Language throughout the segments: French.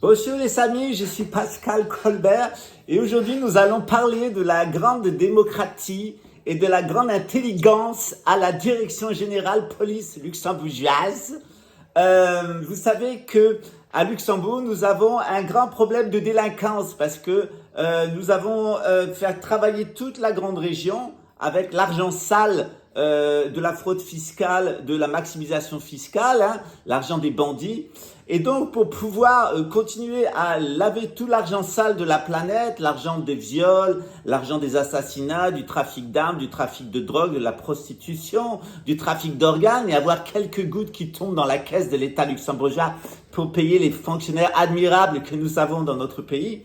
Bonjour les amis, je suis Pascal Colbert et aujourd'hui nous allons parler de la grande démocratie et de la grande intelligence à la Direction Générale Police Luxembourgeoise. Vous savez que à Luxembourg, nous avons un grand problème de délinquance parce que nous avons fait travailler toute la grande région avec l'argent sale de la fraude fiscale, de la maximisation fiscale, l'argent des bandits. Et donc, pour pouvoir continuer à laver tout l'argent sale de la planète, l'argent des viols, l'argent des assassinats, du trafic d'armes, du trafic de drogue, de la prostitution, du trafic d'organes et avoir quelques gouttes qui tombent dans la caisse de l'État luxembourgeois pour payer les fonctionnaires admirables que nous avons dans notre pays,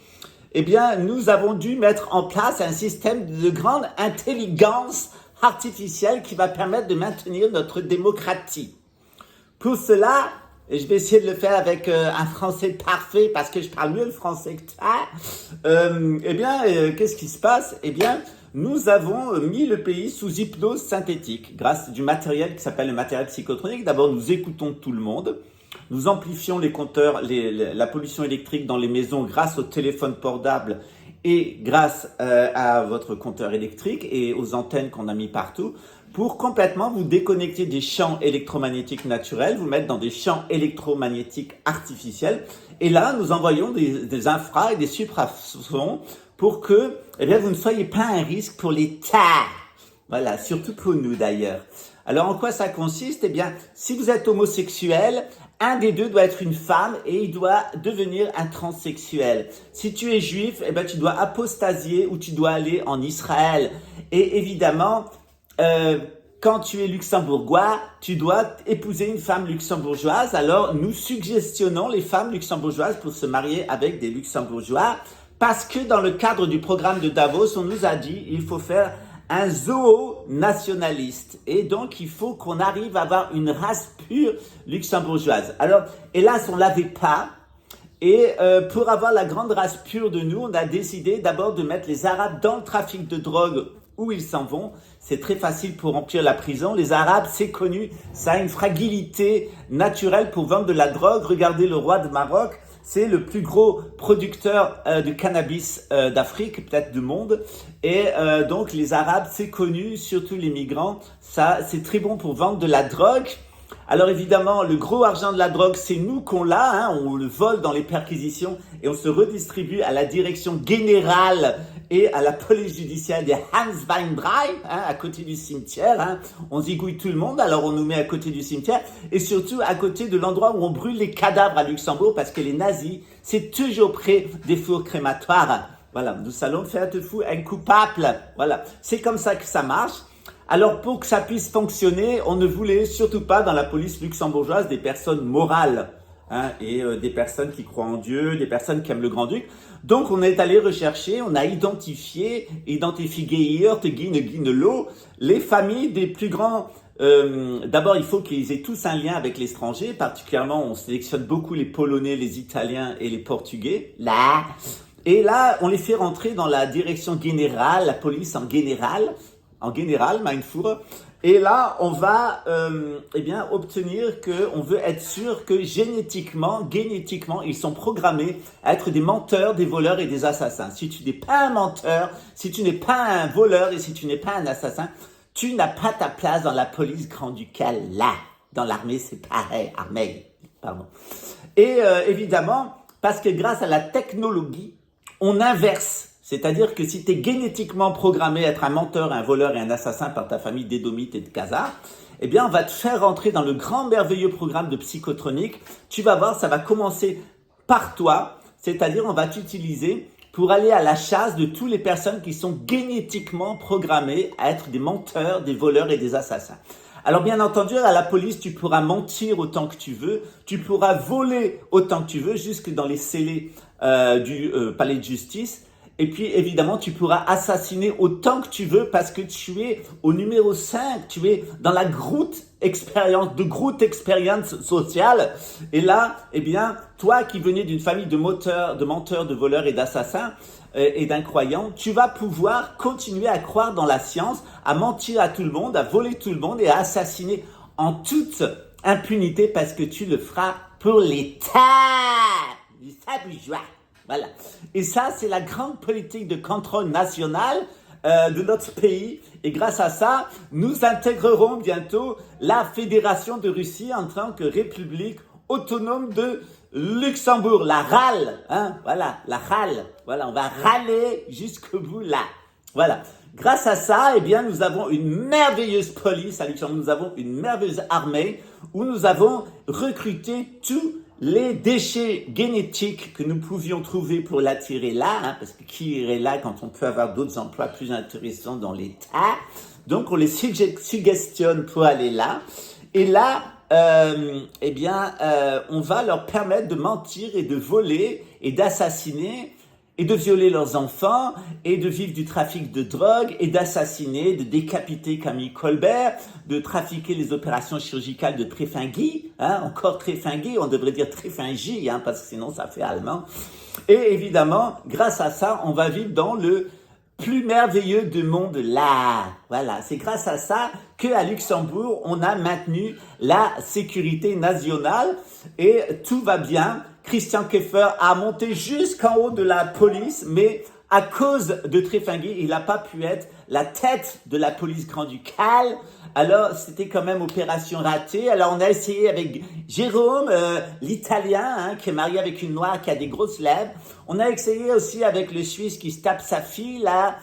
eh bien, nous avons dû mettre en place un système de grande intelligence artificielle qui va permettre de maintenir notre démocratie. Pour cela, et je vais essayer de le faire avec un français parfait parce que je parle mieux le français que toi. Qu'est-ce qui se passe? Eh bien, nous avons mis le pays sous hypnose synthétique grâce à du matériel qui s'appelle le matériel psychotronique. D'abord, nous écoutons tout le monde. Nous amplifions les compteurs, la pollution électrique dans les maisons grâce au téléphone portable et grâce à votre compteur électrique et aux antennes qu'on a mis partout pour complètement vous déconnecter des champs électromagnétiques naturels, vous mettre dans des champs électromagnétiques artificiels. Et là, nous envoyons des infra et des suprasons pour que vous ne soyez pas un risque pour l'État. Voilà, surtout pour nous d'ailleurs. Alors, en quoi ça consiste? Eh bien, si vous êtes homosexuel, un des deux doit être une femme et il doit devenir un transsexuel. Si tu es juif, tu dois apostasier ou tu dois aller en Israël. Et évidemment, quand tu es luxembourgeois, tu dois épouser une femme luxembourgeoise. Alors, nous suggestionnons les femmes luxembourgeoises pour se marier avec des luxembourgeois parce que dans le cadre du programme de Davos, on nous a dit il faut faire un zoo-nationaliste. Et donc, il faut qu'on arrive à avoir une race pure luxembourgeoise. Alors, hélas, on l'avait pas. Et pour avoir la grande race pure de nous, on a décidé d'abord de mettre les Arabes dans le trafic de drogue où ils s'en vont. C'est très facile pour remplir la prison. Les Arabes, c'est connu, ça a une fragilité naturelle pour vendre de la drogue. Regardez le roi de Maroc. C'est le plus gros producteur de cannabis d'Afrique, peut-être du monde. Et donc, les Arabes, c'est connu, surtout les migrants. Ça, c'est très bon pour vendre de la drogue. Alors évidemment, le gros argent de la drogue, c'est nous qu'on l'a. On le vole dans les perquisitions et on se redistribue à la direction générale et à la police judiciaire des Hans-Wein-Drei, à côté du cimetière. On zigouille tout le monde, alors on nous met à côté du cimetière et surtout à côté de l'endroit où on brûle les cadavres à Luxembourg parce que les nazis, c'est toujours près des fours crématoires. Voilà, nous allons faire de vous un coupable. Voilà, c'est comme ça que ça marche. Alors pour que ça puisse fonctionner, on ne voulait surtout pas dans la police luxembourgeoise des personnes morales et des personnes qui croient en Dieu, des personnes qui aiment le Grand-Duc. Donc on est allé rechercher, on a identifié les familles des plus grands. D'abord, il faut qu'ils aient tous un lien avec l'étranger, particulièrement on sélectionne beaucoup les Polonais, les Italiens et les Portugais. Là. Et là, on les fait rentrer dans la direction générale, la police en général, Mindful. Et là, on va obtenir on veut être sûr que génétiquement, ils sont programmés à être des menteurs, des voleurs et des assassins. Si tu n'es pas un menteur, si tu n'es pas un voleur et si tu n'es pas un assassin, tu n'as pas ta place dans la police grand-ducale là. Dans l'armée, c'est pareil. Et évidemment, parce que grâce à la technologie, on inverse. C'est-à-dire que si tu es génétiquement programmé à être un menteur, un voleur et un assassin par ta famille d'édomites et de khazars, eh bien, on va te faire rentrer dans le grand merveilleux programme de psychotronique. Tu vas voir, ça va commencer par toi. C'est-à-dire, on va t'utiliser pour aller à la chasse de toutes les personnes qui sont génétiquement programmées à être des menteurs, des voleurs et des assassins. Alors, bien entendu, à la police, tu pourras mentir autant que tu veux. Tu pourras voler autant que tu veux, jusque dans les scellés du palais de justice. Et puis, évidemment, tu pourras assassiner autant que tu veux parce que tu es au numéro 5. Tu es dans la Groot expérience sociale. Et là, toi qui venais d'une famille de menteurs, de voleurs et d'assassins et d'incroyants, tu vas pouvoir continuer à croire dans la science, à mentir à tout le monde, à voler tout le monde et à assassiner en toute impunité parce que tu le feras pour l'État. luxembourgeois. Voilà. Et ça, c'est la grande politique de contrôle national de notre pays. Et grâce à ça, nous intégrerons bientôt la Fédération de Russie en tant que République autonome de Luxembourg. La râle, hein, voilà, la râle. Voilà, on va râler jusqu'au bout là. Voilà. Grâce à ça, eh bien, nous avons une merveilleuse police à Luxembourg. Nous avons une merveilleuse armée où nous avons recruté tous les déchets génétiques que nous pouvions trouver pour l'attirer là, hein, parce que qui irait là quand on peut avoir d'autres emplois plus intéressants dans l'État. Donc, on les suggestionne pour aller là. Et là, eh bien, on va leur permettre de mentir et de voler et d'assassiner et de violer leurs enfants, et de vivre du trafic de drogue, et d'assassiner, de décapiter Camille Colbert, de trafiquer les opérations chirurgicales de Tréfinguy, hein, encore Tréfinguy, on devrait dire Tréfingie, hein, parce que sinon ça fait allemand. Et évidemment, grâce à ça, on va vivre dans le plus merveilleux du monde là. Voilà, c'est grâce à ça qu'à Luxembourg, on a maintenu la sécurité nationale et tout va bien. Christian Keffer a monté jusqu'en haut de la police, mais à cause de Tréfinguy, il n'a pas pu être la tête de la police grand-ducale. Alors, c'était quand même opération ratée. Alors, on a essayé avec Jérôme, l'Italien, hein, qui est marié avec une Noire qui a des grosses lèvres. On a essayé aussi avec le Suisse qui se tape sa fille, là,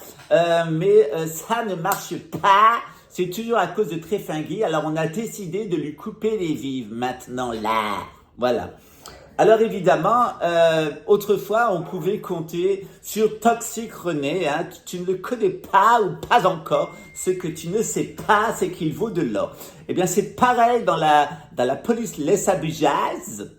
mais ça ne marche pas. C'est toujours à cause de Tréfinguy. Alors, on a décidé de lui couper les vives maintenant, là. Voilà. Alors évidemment, autrefois, on pouvait compter sur Toxic René. Hein. Tu ne le connais pas ou pas encore. Ce que tu ne sais pas, c'est qu'il vaut de l'or. Eh bien, c'est pareil dans la police lessabugeaise.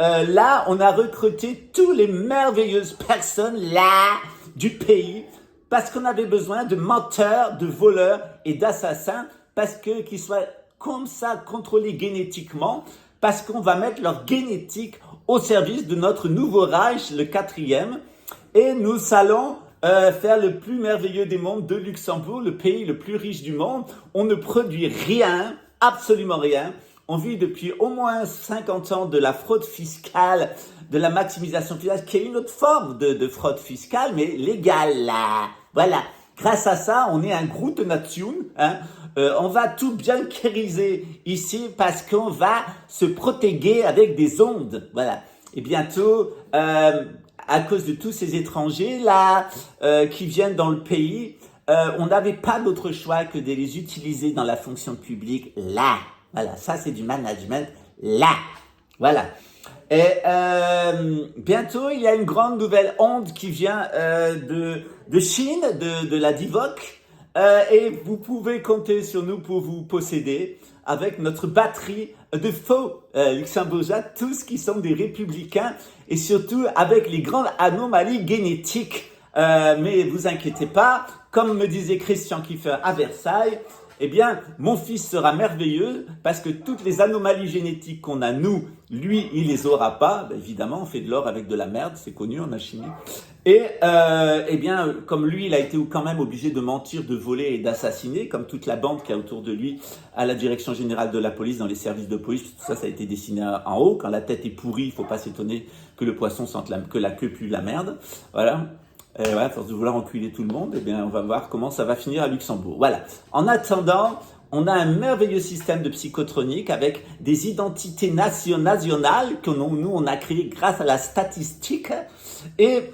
Là, on a recruté toutes les merveilleuses personnes là du pays parce qu'on avait besoin de menteurs, de voleurs et d'assassins parce que qu'ils soient comme ça contrôlés génétiquement. Parce qu'on va mettre leur génétique au service de notre nouveau Reich, le 4e. Et nous allons faire le plus merveilleux des mondes de Luxembourg, le pays le plus riche du monde. On ne produit rien, absolument rien. On vit depuis au moins 50 ans de la fraude fiscale, de la maximisation fiscale, qui est une autre forme de fraude fiscale, mais légale là. Voilà. Grâce à ça, on est un groupe de nations. Hein. On va tout bunkériser ici parce qu'on va se protéger avec des ondes. Voilà. Et bientôt, à cause de tous ces étrangers là qui viennent dans le pays, on n'avait pas d'autre choix que de les utiliser dans la fonction publique là. Voilà. Ça, c'est du management là. Voilà. Et bientôt, il y a une grande nouvelle onde qui vient de Chine, de la Divock. Et vous pouvez compter sur nous pour vous posséder avec notre batterie de faux luxembourgeois, tous qui sont des républicains et surtout avec les grandes anomalies génétiques. Mais vous inquiétez pas, comme me disait Christian Kiefer à Versailles, eh bien, mon fils sera merveilleux parce que toutes les anomalies génétiques qu'on a, nous, lui, il les aura pas. Ben, évidemment, on fait de l'or avec de la merde, c'est connu en alchimie. Et, eh bien, comme lui, il a été quand même obligé de mentir, de voler et d'assassiner, comme toute la bande qu'il y a autour de lui à la direction générale de la police, dans les services de police. Tout ça, ça a été dessiné en haut. Quand la tête est pourrie, il faut pas s'étonner que le poisson sente que la queue pue la merde. Voilà. Et ouais, à force de vouloir enculer tout le monde, eh bien, on va voir comment ça va finir à Luxembourg. Voilà. En attendant, on a un merveilleux système de psychotronique avec des identités nationales que nous, on a créées grâce à la statistique. Et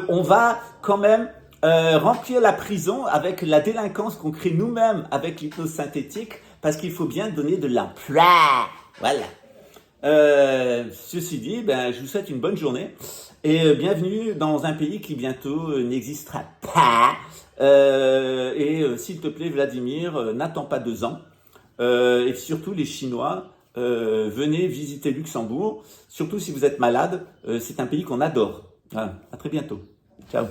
on va quand même remplir la prison avec la délinquance qu'on crée nous-mêmes avec l'hypnose synthétique parce qu'il faut bien donner de l'emploi. Voilà. Ceci dit, ben, je vous souhaite une bonne journée. Et bienvenue dans un pays qui bientôt n'existera pas. S'il te plaît, Vladimir, n'attends pas 2 ans. Et surtout, les Chinois, venez visiter Luxembourg. Surtout si vous êtes malade, c'est un pays qu'on adore. Voilà. À très bientôt. Ciao.